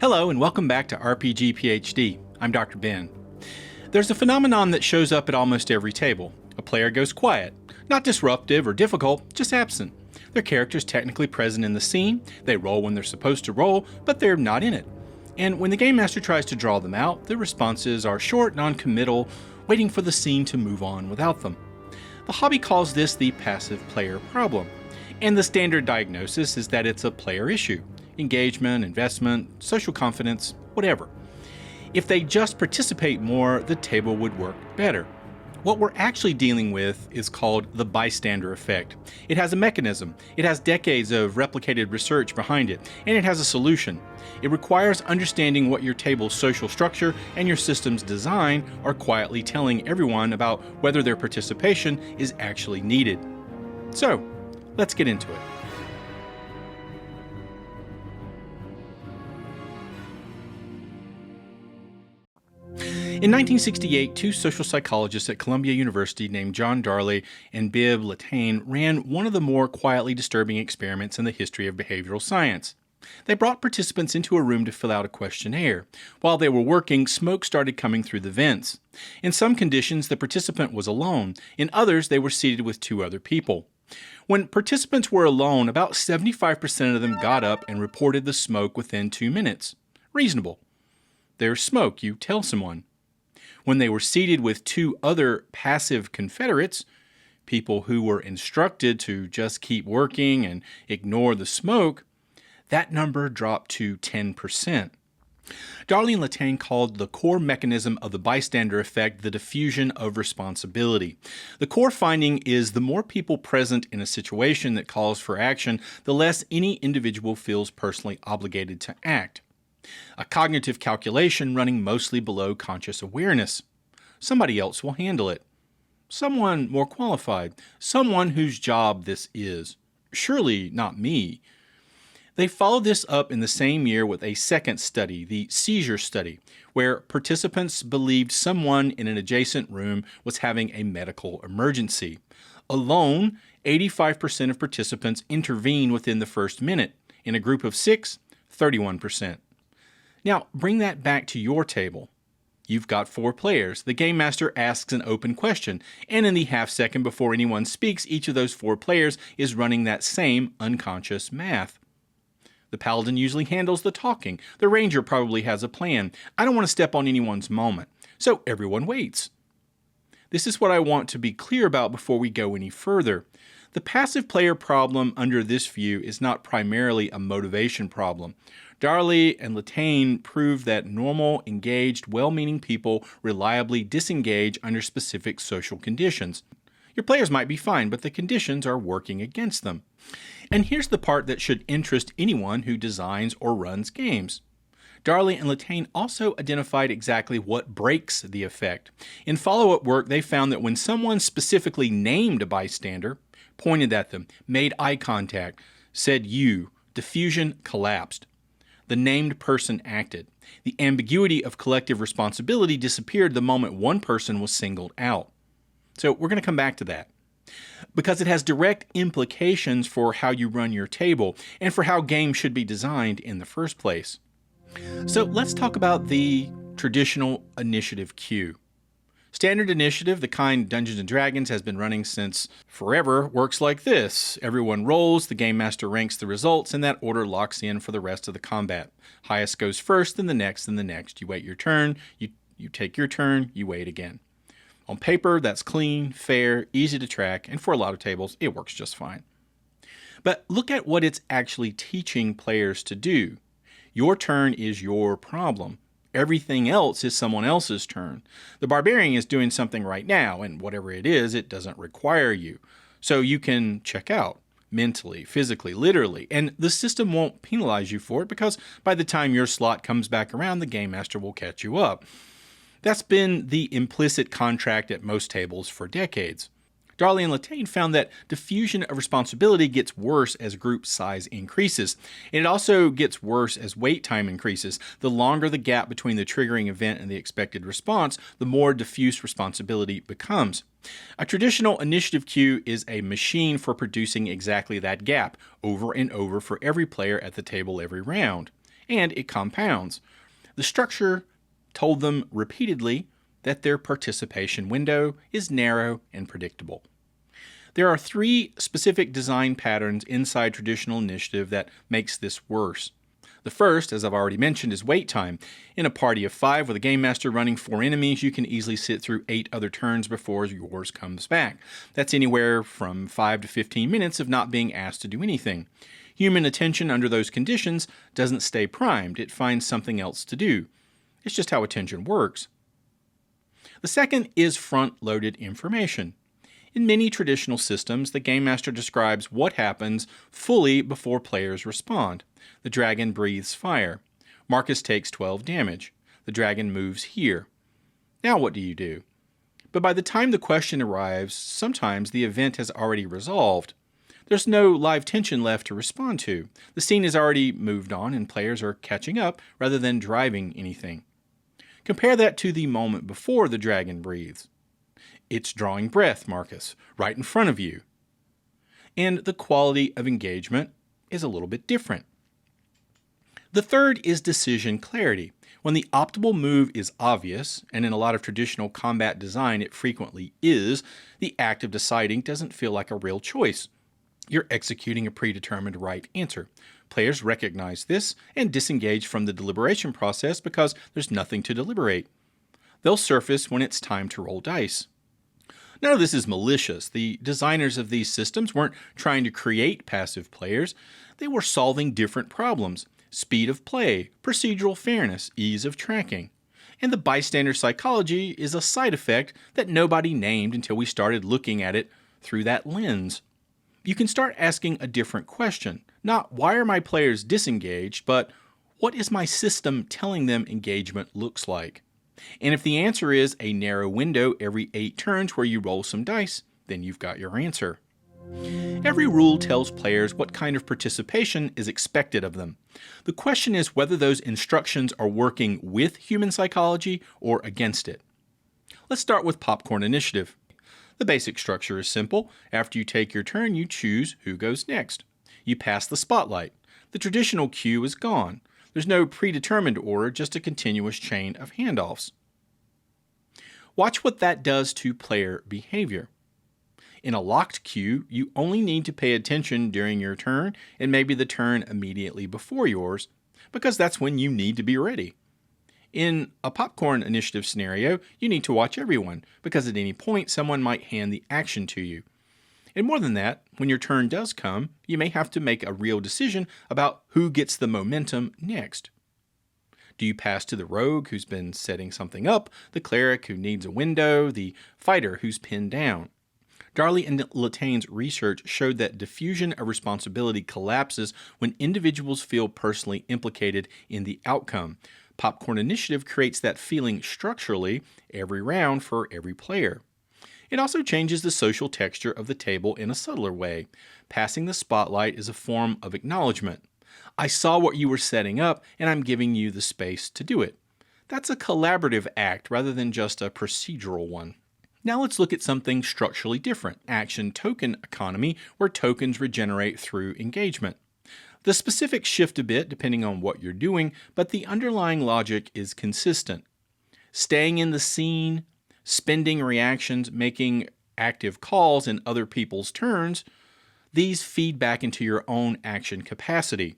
Hello and welcome back to RPG PhD. I'm Dr. Ben. There's a phenomenon that shows up at almost every table. A player goes quiet. Not disruptive or difficult, just absent. Their character's technically present in the scene, they roll when they're supposed to roll, but they're not in it. And when the Game Master tries to draw them out, the responses are short, non-committal, waiting for the scene to move on without them. The hobby calls this the passive player problem. And the standard diagnosis is that it's a player issue. Engagement, investment, social confidence, whatever. If they just participate more, the table would work better. What we're actually dealing with is called the Bystander Effect. It has a mechanism, it has decades of replicated research behind it, and it has a solution. It requires understanding what your table's social structure and your system's design are quietly telling everyone about whether their participation is actually needed. So, let's get into it. In 1968, two social psychologists at Columbia University named John Darley and Bibb Latané ran one of the more quietly disturbing experiments in the history of behavioral science. They brought participants into a room to fill out a questionnaire. While they were working, smoke started coming through the vents. In some conditions, the participant was alone. In others, they were seated with two other people. When participants were alone, about 75% of them got up and reported the smoke within 2 minutes. Reasonable. There's smoke, you tell someone. When they were seated with two other passive Confederates, people who were instructed to just keep working and ignore the smoke, that number dropped to 10%. Darley and Latané called the core mechanism of the bystander effect the diffusion of responsibility. The core finding is the more people present in a situation that calls for action, the less any individual feels personally obligated to act. A cognitive calculation running mostly below conscious awareness. Somebody else will handle it. Someone more qualified. Someone whose job this is. Surely not me. They followed this up in the same year with a second study, the seizure study, where participants believed someone in an adjacent room was having a medical emergency. Alone, 85% of participants intervened within the first minute. In a group of 6, 31%. Now, bring that back to your table. You've got 4 players. The Game Master asks an open question, and in the half second before anyone speaks, each of those 4 players is running that same unconscious math. The Paladin usually handles the talking. The Ranger probably has a plan. I don't want to step on anyone's moment, so everyone waits. This is what I want to be clear about before we go any further. The passive player problem under this view is not primarily a motivation problem. Darley and Latané proved that normal, engaged, well-meaning people reliably disengage under specific social conditions. Your players might be fine, but the conditions are working against them. And here's the part that should interest anyone who designs or runs games. Darley and Latané also identified exactly what breaks the effect. In follow-up work, they found that when someone specifically named a bystander, pointed at them, made eye contact, said "you," diffusion collapsed. The named person acted. The ambiguity of collective responsibility disappeared the moment one person was singled out. So we're going to come back to that, because it has direct implications for how you run your table and for how games should be designed in the first place. So let's talk about the traditional initiative queue. Standard initiative, the kind Dungeons & Dragons has been running since forever, works like this. Everyone rolls, the Game Master ranks the results, and that order locks in for the rest of the combat. Highest goes first, then the next, then the next. You wait your turn, you take your turn, you wait again. On paper, that's clean, fair, easy to track, and for a lot of tables, it works just fine. But look at what it's actually teaching players to do. Your turn is your problem. Everything else is someone else's turn. The barbarian is doing something right now, and whatever it is, it doesn't require you. So you can check out mentally, physically, literally, and the system won't penalize you for it because by the time your slot comes back around, the Game Master will catch you up. That's been the implicit contract at most tables for decades. Darley and Latané found that diffusion of responsibility gets worse as group size increases. And it also gets worse as wait time increases. The longer the gap between the triggering event and the expected response, the more diffuse responsibility becomes. A traditional initiative queue is a machine for producing exactly that gap over and over for every player at the table every round. and it compounds. The structure told them repeatedly that their participation window is narrow and predictable. There are 3 specific design patterns inside traditional initiative that makes this worse. The first, as I've already mentioned, is wait time. In a party of 5 with a game master running 4 enemies, you can easily sit through 8 other turns before yours comes back. That's anywhere from 5 to 15 minutes of not being asked to do anything. Human attention under those conditions doesn't stay primed. It finds something else to do. It's just how attention works. The second is front-loaded information. In many traditional systems, the game master describes what happens fully before players respond. The dragon breathes fire. Marcus takes 12 damage. The dragon moves here. Now what do you do? But by the time the question arrives, sometimes the event has already resolved. There's no live tension left to respond to. The scene has already moved on and players are catching up rather than driving anything. Compare that to the moment before the dragon breathes. It's drawing breath, Marcus, right in front of you. And the quality of engagement is a little bit different. The third is decision clarity. When the optimal move is obvious, and in a lot of traditional combat design it frequently is, the act of deciding doesn't feel like a real choice. You're executing a predetermined right answer. Players recognize this and disengage from the deliberation process because there's nothing to deliberate. They'll surface when it's time to roll dice. None of this is malicious. The designers of these systems weren't trying to create passive players. They were solving different problems: speed of play, procedural fairness, ease of tracking. And the bystander psychology is a side effect that nobody named until we started looking at it through that lens. You can start asking a different question. Not why are my players disengaged, but what is my system telling them engagement looks like? And if the answer is a narrow window every 8 turns where you roll some dice, then you've got your answer. Every rule tells players what kind of participation is expected of them. The question is whether those instructions are working with human psychology or against it. Let's start with popcorn initiative. The basic structure is simple. After you take your turn, you choose who goes next. You pass the spotlight. The traditional cue is gone. There's no predetermined order, just a continuous chain of handoffs. Watch what that does to player behavior. In a locked queue, you only need to pay attention during your turn and maybe the turn immediately before yours, because that's when you need to be ready. In a popcorn initiative scenario, you need to watch everyone, because at any point someone might hand the action to you. And more than that, when your turn does come, you may have to make a real decision about who gets the momentum next. Do you pass to the rogue who's been setting something up, the cleric who needs a window, the fighter who's pinned down? Darley and Latane's research showed that diffusion of responsibility collapses when individuals feel personally implicated in the outcome. Popcorn initiative creates that feeling structurally every round for every player. It also changes the social texture of the table in a subtler way. Passing the spotlight is a form of acknowledgement. I saw what you were setting up, and I'm giving you the space to do it. That's a collaborative act rather than just a procedural one. Now let's look at something structurally different: action token economy, where tokens regenerate through engagement. The specifics shift a bit depending on what you're doing, but the underlying logic is consistent. Staying in the scene, spending reactions, making active calls in other people's turns, these feed back into your own action capacity.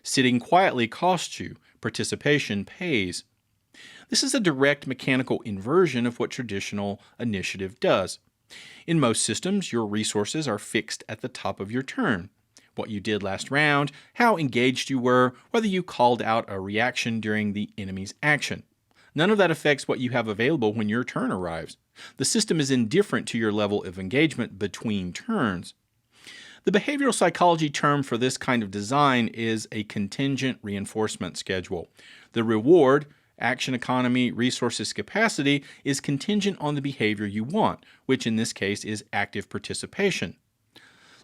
Sitting quietly costs you. Participation pays. This is a direct mechanical inversion of what traditional initiative does. In most systems, your resources are fixed at the top of your turn. What you did last round, how engaged you were, whether you called out a reaction during the enemy's action. None of that affects what you have available when your turn arrives. The system is indifferent to your level of engagement between turns. The behavioral psychology term for this kind of design is a contingent reinforcement schedule. The reward, action economy, resources capacity, is contingent on the behavior you want, which in this case is active participation.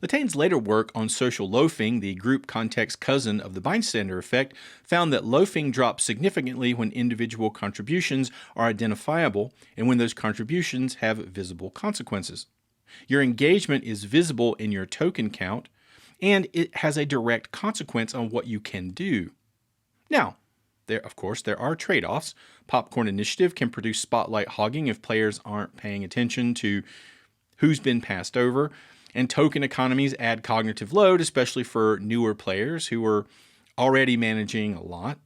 Latane's later work on social loafing, the group context cousin of the Bystander Effect, found that loafing drops significantly when individual contributions are identifiable and when those contributions have visible consequences. Your engagement is visible in your token count, and it has a direct consequence on what you can do. Now, of course, there are trade-offs. Popcorn initiative can produce spotlight hogging if players aren't paying attention to who's been passed over, and token economies add cognitive load, especially for newer players who are already managing a lot.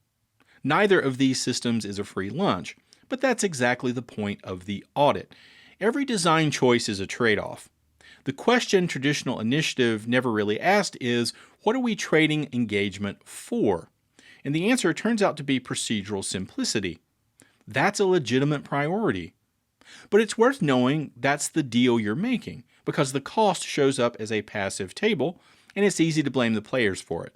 Neither of these systems is a free lunch, but that's exactly the point of the audit. Every design choice is a trade-off. The question traditional initiative never really asked is, what are we trading engagement for? And the answer turns out to be procedural simplicity. That's a legitimate priority. But it's worth knowing that's the deal you're making, because the cost shows up as a passive table, and it's easy to blame the players for it.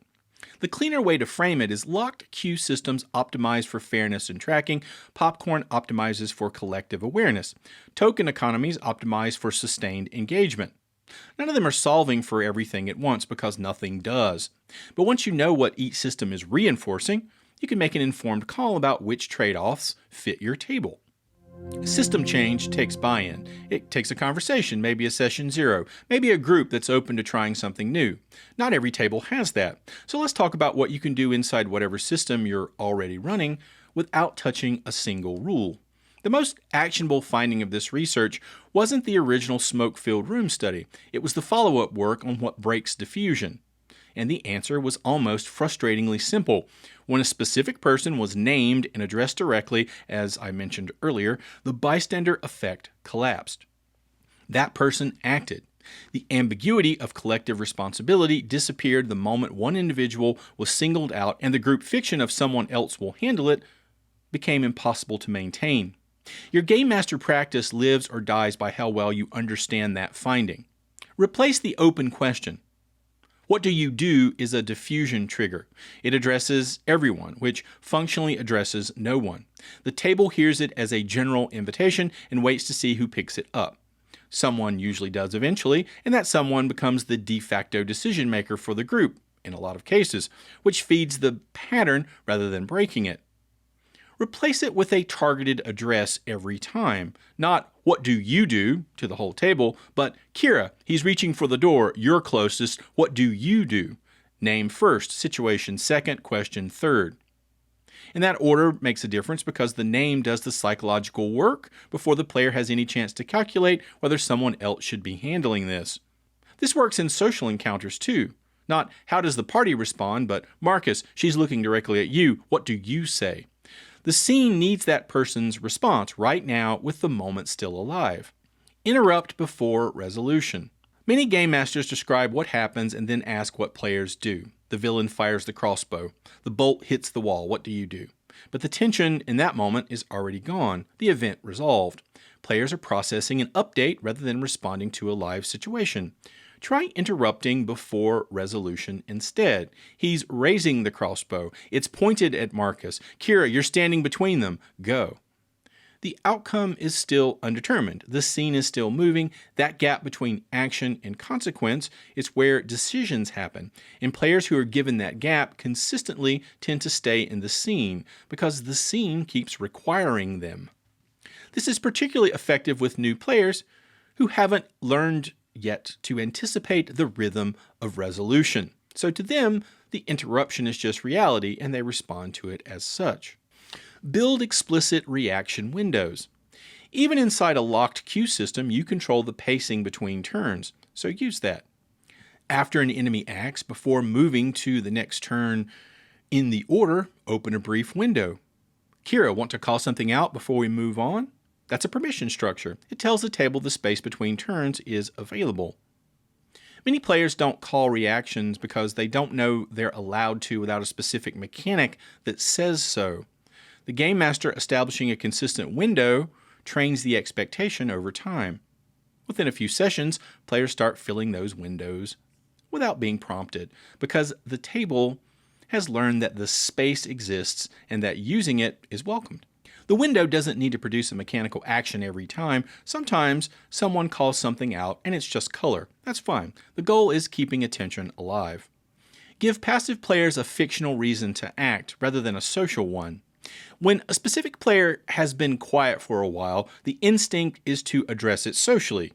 The cleaner way to frame it is locked queue systems optimize for fairness and tracking, popcorn optimizes for collective awareness, token economies optimize for sustained engagement. None of them are solving for everything at once because nothing does. But once you know what each system is reinforcing, you can make an informed call about which trade-offs fit your table. System change takes buy-in. It takes a conversation, maybe a session 0, maybe a group that's open to trying something new. Not every table has that. So let's talk about what you can do inside whatever system you're already running without touching a single rule. The most actionable finding of this research wasn't the original smoke-filled room study. It was the follow-up work on what breaks diffusion. And the answer was almost frustratingly simple. When a specific person was named and addressed directly, as I mentioned earlier, the bystander effect collapsed. That person acted. The ambiguity of collective responsibility disappeared the moment one individual was singled out, and the group fiction of someone else will handle it became impossible to maintain. Your game master practice lives or dies by how well you understand that finding. Replace the open question. What do you do is a diffusion trigger. It addresses everyone, which functionally addresses no one. The table hears it as a general invitation and waits to see who picks it up. Someone usually does eventually, and that someone becomes the de facto decision maker for the group, in a lot of cases, which feeds the pattern rather than breaking it. Replace it with a targeted address every time. Not, what do you do, to the whole table, but, Kira, he's reaching for the door, you're closest, what do you do? Name first, situation second, question third. And that order makes a difference because the name does the psychological work before the player has any chance to calculate whether someone else should be handling this. This works in social encounters too. Not, how does the party respond, but, Marcus, she's looking directly at you, what do you say? The scene needs that person's response right now with the moment still alive. Interrupt before resolution. Many game masters describe what happens and then ask what players do. The villain fires the crossbow. The bolt hits the wall. What do you do? But the tension in that moment is already gone. The event resolved. Players are processing an update rather than responding to a live situation. Try interrupting before resolution instead. He's raising the crossbow. It's pointed at Marcus. Kira, you're standing between them. Go. The outcome is still undetermined. The scene is still moving. That gap between action and consequence is where decisions happen. And players who are given that gap consistently tend to stay in the scene because the scene keeps requiring them. This is particularly effective with new players who haven't learned yet to anticipate the rhythm of resolution. So to them, the interruption is just reality and they respond to it as such. Build explicit reaction windows. Even inside a locked queue system, you control the pacing between turns, so use that. After an enemy acts, before moving to the next turn in the order, open a brief window. Kira, want to call something out before we move on? That's a permission structure. It tells the table the space between turns is available. Many players don't call reactions because they don't know they're allowed to without a specific mechanic that says so. The game master establishing a consistent window trains the expectation over time. Within a few sessions, players start filling those windows without being prompted because the table has learned that the space exists and that using it is welcomed. The window doesn't need to produce a mechanical action every time. Sometimes someone calls something out and it's just color. That's fine. The goal is keeping attention alive. Give passive players a fictional reason to act rather than a social one. When a specific player has been quiet for a while, the instinct is to address it socially.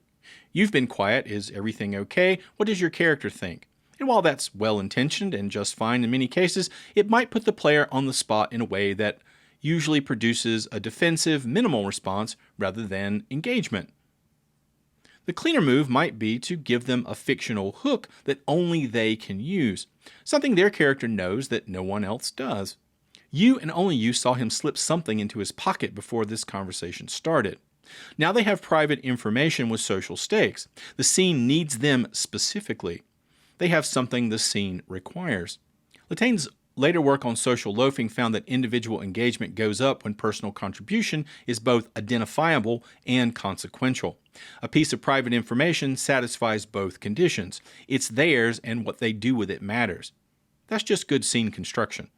You've been quiet. Is everything okay? What does your character think? And while that's well-intentioned and just fine in many cases, it might put the player on the spot in a way that usually produces a defensive, minimal response rather than engagement. The cleaner move might be to give them a fictional hook that only they can use, something their character knows that no one else does. You and only you saw him slip something into his pocket before this conversation started. Now they have private information with social stakes. The scene needs them specifically. They have something the scene requires. Latane's later work on social loafing found that individual engagement goes up when personal contribution is both identifiable and consequential. A piece of private information satisfies both conditions. It's theirs, and what they do with it matters. That's just good scene construction.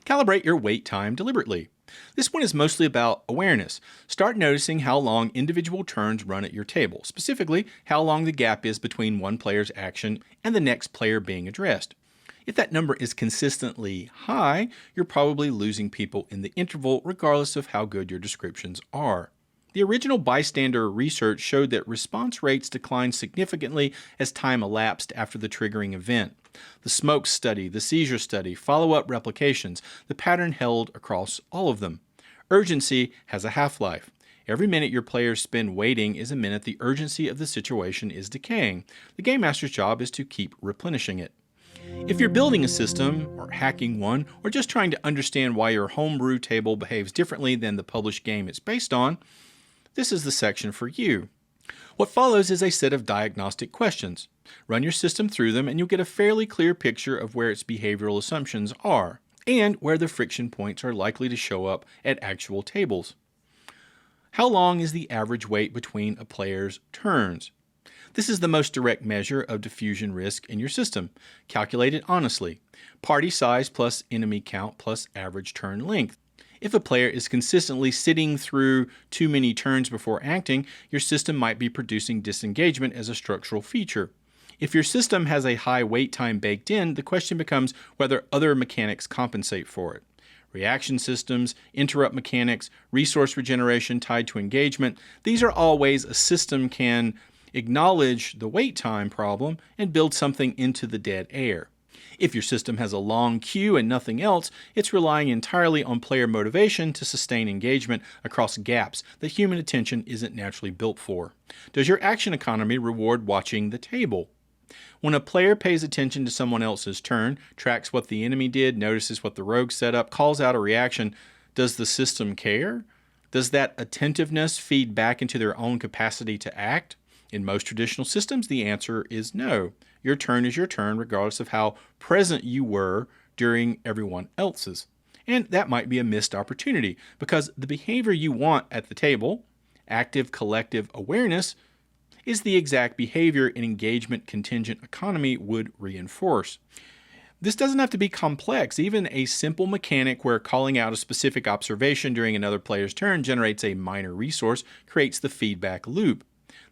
Calibrate your wait time deliberately. This one is mostly about awareness. Start noticing how long individual turns run at your table, specifically how long the gap is between one player's action and the next player being addressed. If that number is consistently high, you're probably losing people in the interval regardless of how good your descriptions are. The original bystander research showed that response rates declined significantly as time elapsed after the triggering event. The smoke study, the seizure study, follow-up replications, the pattern held across all of them. Urgency has a half-life. Every minute your players spend waiting is a minute the urgency of the situation is decaying. The Game Master's job is to keep replenishing it. If you're building a system, or hacking one, or just trying to understand why your homebrew table behaves differently than the published game it's based on, this is the section for you. What follows is a set of diagnostic questions. Run your system through them and you'll get a fairly clear picture of where its behavioral assumptions are, and where the friction points are likely to show up at actual tables. How long is the average wait between a player's turns? This is the most direct measure of diffusion risk in your system. Calculate it honestly. Party size plus enemy count plus average turn length. If a player is consistently sitting through too many turns before acting, your system might be producing disengagement as a structural feature. If your system has a high wait time baked in, the question becomes whether other mechanics compensate for it. Reaction systems, interrupt mechanics, resource regeneration tied to engagement, these are all ways a system can acknowledge the wait time problem and build something into the dead air. If your system has a long queue and nothing else, it's relying entirely on player motivation to sustain engagement across gaps that human attention isn't naturally built for. Does your action economy reward watching the table? When a player pays attention to someone else's turn, tracks what the enemy did, notices what the rogue set up, calls out a reaction, does the system care? Does that attentiveness feed back into their own capacity to act? In most traditional systems, the answer is no. Your turn is your turn regardless of how present you were during everyone else's. And that might be a missed opportunity because the behavior you want at the table, active collective awareness, is the exact behavior an engagement contingent economy would reinforce. This doesn't have to be complex. Even a simple mechanic where calling out a specific observation during another player's turn generates a minor resource creates the feedback loop.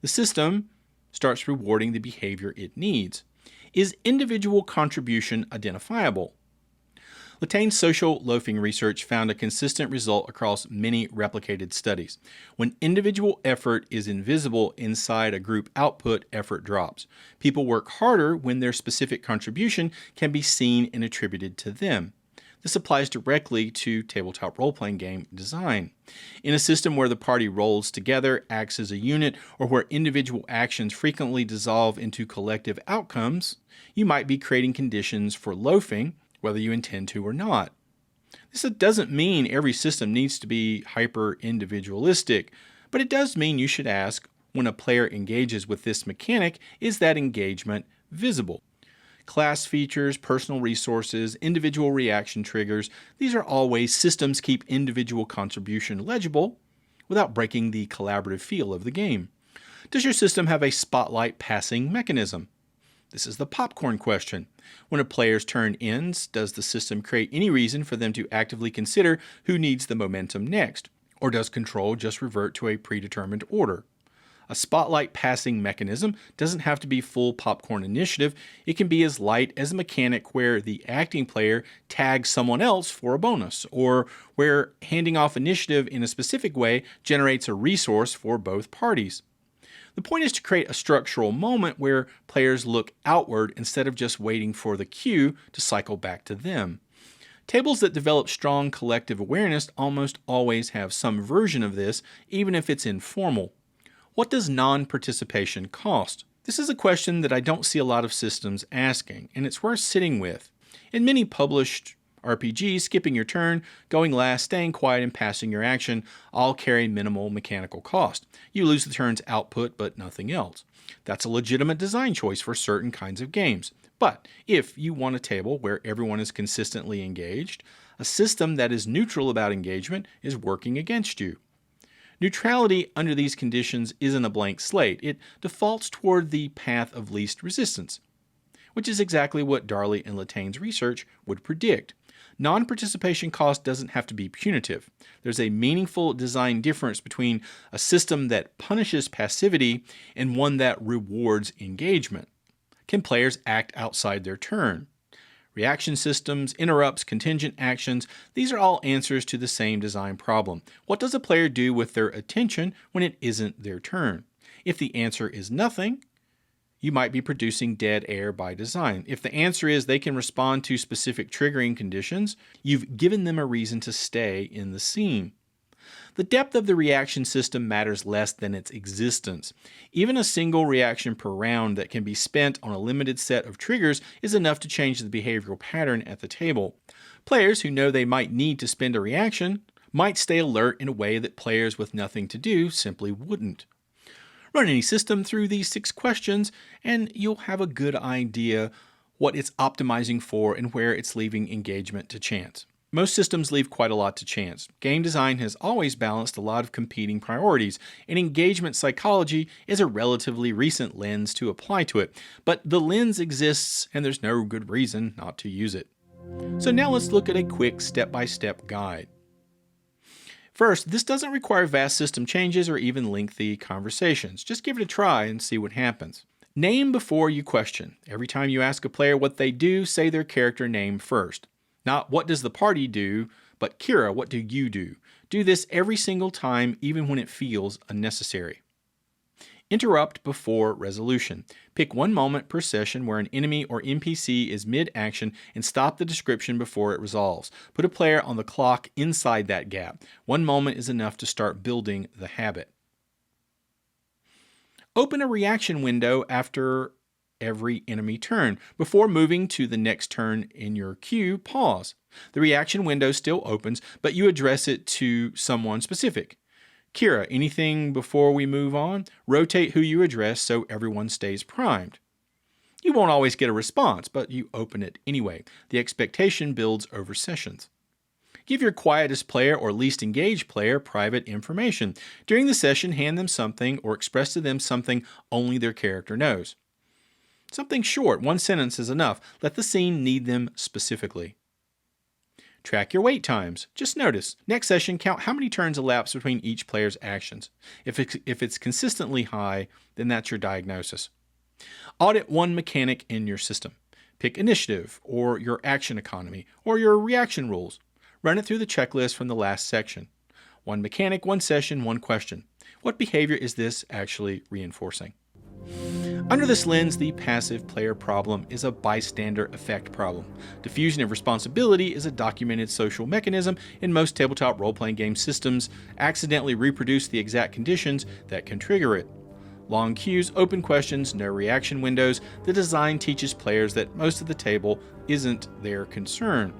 The system starts rewarding the behavior it needs. Is individual contribution identifiable? Latane's social loafing research found a consistent result across many replicated studies. When individual effort is invisible inside a group output, effort drops. People work harder when their specific contribution can be seen and attributed to them. This applies directly to tabletop role-playing game design. In a system where the party rolls together, acts as a unit, or where individual actions frequently dissolve into collective outcomes, you might be creating conditions for loafing, whether you intend to or not. This doesn't mean every system needs to be hyper-individualistic, but it does mean you should ask, when a player engages with this mechanic, is that engagement visible? Class features, personal resources, individual reaction triggers, these are all ways systems keep individual contribution legible without breaking the collaborative feel of the game. Does your system have a spotlight passing mechanism? This is the popcorn question. When a player's turn ends, does the system create any reason for them to actively consider who needs the momentum next? Or does control just revert to a predetermined order? A spotlight passing mechanism doesn't have to be full popcorn initiative. It can be as light as a mechanic where the acting player tags someone else for a bonus, or where handing off initiative in a specific way generates a resource for both parties. The point is to create a structural moment where players look outward instead of just waiting for the cue to cycle back to them. Tables that develop strong collective awareness almost always have some version of this, even if it's informal. What does non-participation cost? This is a question that I don't see a lot of systems asking, and it's worth sitting with. In many published RPGs, skipping your turn, going last, staying quiet, and passing your action all carry minimal mechanical cost. You lose the turn's output, but nothing else. That's a legitimate design choice for certain kinds of games. But if you want a table where everyone is consistently engaged, a system that is neutral about engagement is working against you. Neutrality under these conditions isn't a blank slate. It defaults toward the path of least resistance, which is exactly what Darley and Latane's research would predict. Non-participation cost doesn't have to be punitive. There's a meaningful design difference between a system that punishes passivity and one that rewards engagement. Can players act outside their turn? Reaction systems, interrupts, contingent actions, these are all answers to the same design problem. What does a player do with their attention when it isn't their turn? If the answer is nothing, you might be producing dead air by design. If the answer is they can respond to specific triggering conditions, you've given them a reason to stay in the scene. The depth of the reaction system matters less than its existence. Even a single reaction per round that can be spent on a limited set of triggers is enough to change the behavioral pattern at the table. Players who know they might need to spend a reaction might stay alert in a way that players with nothing to do simply wouldn't. Run any system through these 6 questions and you'll have a good idea what it's optimizing for and where it's leaving engagement to chance. Most systems leave quite a lot to chance. Game design has always balanced a lot of competing priorities, and engagement psychology is a relatively recent lens to apply to it. But the lens exists and there's no good reason not to use it. So now let's look at a quick step-by-step guide. First, this doesn't require vast system changes or even lengthy conversations. Just give it a try and see what happens. Name before you question. Every time you ask a player what they do, say their character name first. Not what does the party do, but Kira, what do you do? Do this every single time, even when it feels unnecessary. Interrupt before resolution. Pick one moment per session where an enemy or NPC is mid-action and stop the description before it resolves. Put a player on the clock inside that gap. One moment is enough to start building the habit. Open a reaction window after every enemy turn. Before moving to the next turn in your queue, pause. The reaction window still opens, but you address it to someone specific. Kira, anything before we move on? Rotate who you address so everyone stays primed. You won't always get a response, but you open it anyway. The expectation builds over sessions. Give your quietest player or least engaged player private information. During the session, hand them something or express to them something only their character knows. Something short, 1 sentence is enough. Let the scene need them specifically. Track your wait times. Just notice. Next session, count how many turns elapse between each player's actions. If it's consistently high, then that's your diagnosis. Audit one mechanic in your system. Pick initiative, or your action economy, or your reaction rules. Run it through the checklist from the last section. One mechanic, 1 session, 1 question. What behavior is this actually reinforcing? Under this lens, the passive player problem is a bystander effect problem. Diffusion of responsibility is a documented social mechanism in most tabletop role-playing game systems. Accidentally reproduce the exact conditions that can trigger it. Long queues, open questions, no reaction windows. The design teaches players that most of the table isn't their concern.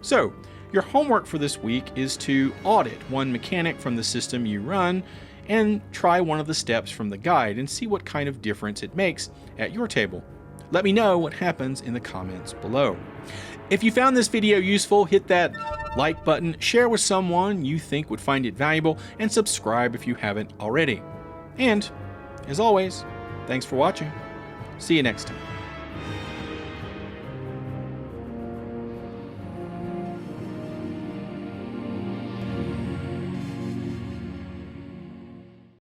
So, your homework for this week is to audit one mechanic from the system you run and try one of the steps from the guide and see what kind of difference it makes at your table. Let me know what happens in the comments below. If you found this video useful, hit that like button, share with someone you think would find it valuable, and subscribe if you haven't already. And, as always, thanks for watching. See you next time.